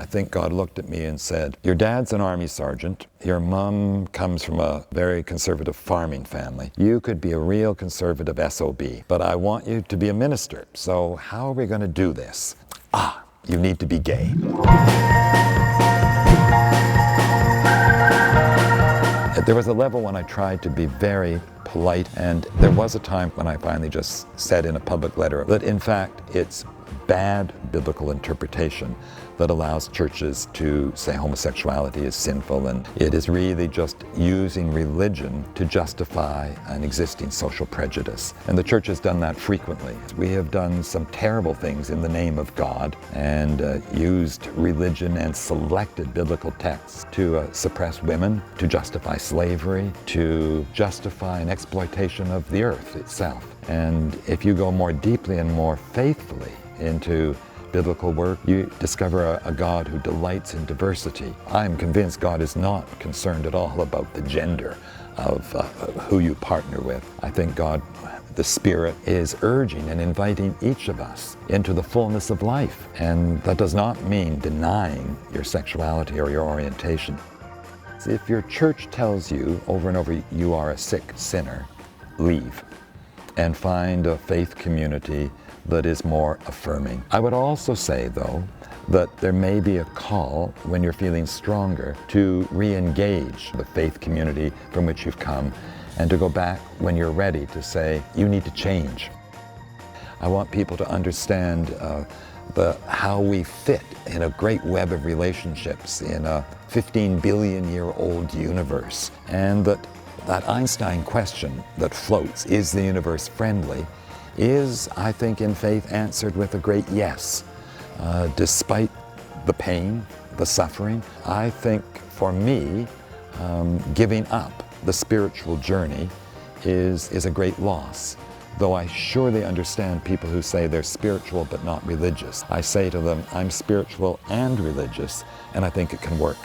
I think God looked at me and said, your dad's an army sergeant, your mom comes from a very conservative farming family. You could be a real conservative SOB, but I want you to be a minister. So how are we going to do this? You need to be gay. There was a level when I tried to be very polite, and there was a time when I finally just said in a public letter that in fact it's bad biblical interpretation that allows churches to say homosexuality is sinful, and it is really just using religion to justify an existing social prejudice. And the church has done that frequently. We have done some terrible things in the name of God and used religion and selected biblical texts to suppress women, to justify slavery, to justify an exploitation of the earth itself. And if you go more deeply and more faithfully into biblical work, you discover a God who delights in diversity. I'm convinced God is not concerned at all about the gender of who you partner with. I think God, the Spirit, is urging and inviting each of us into the fullness of life. And that does not mean denying your sexuality or your orientation. If your church tells you over and over you are a sick sinner, leave and find a faith community that is more affirming. I would also say, though, that there may be a call when you're feeling stronger to re-engage the faith community from which you've come and to go back when you're ready to say, you need to change. I want people to understand how we fit in a great web of relationships in a 15 billion year old universe, and that Einstein question that floats, is the universe friendly, is, I think, in faith answered with a great yes. Despite the pain, the suffering, I think for me, giving up the spiritual journey is a great loss. Though I surely understand people who say they're spiritual but not religious. I say to them, I'm spiritual and religious, and I think it can work.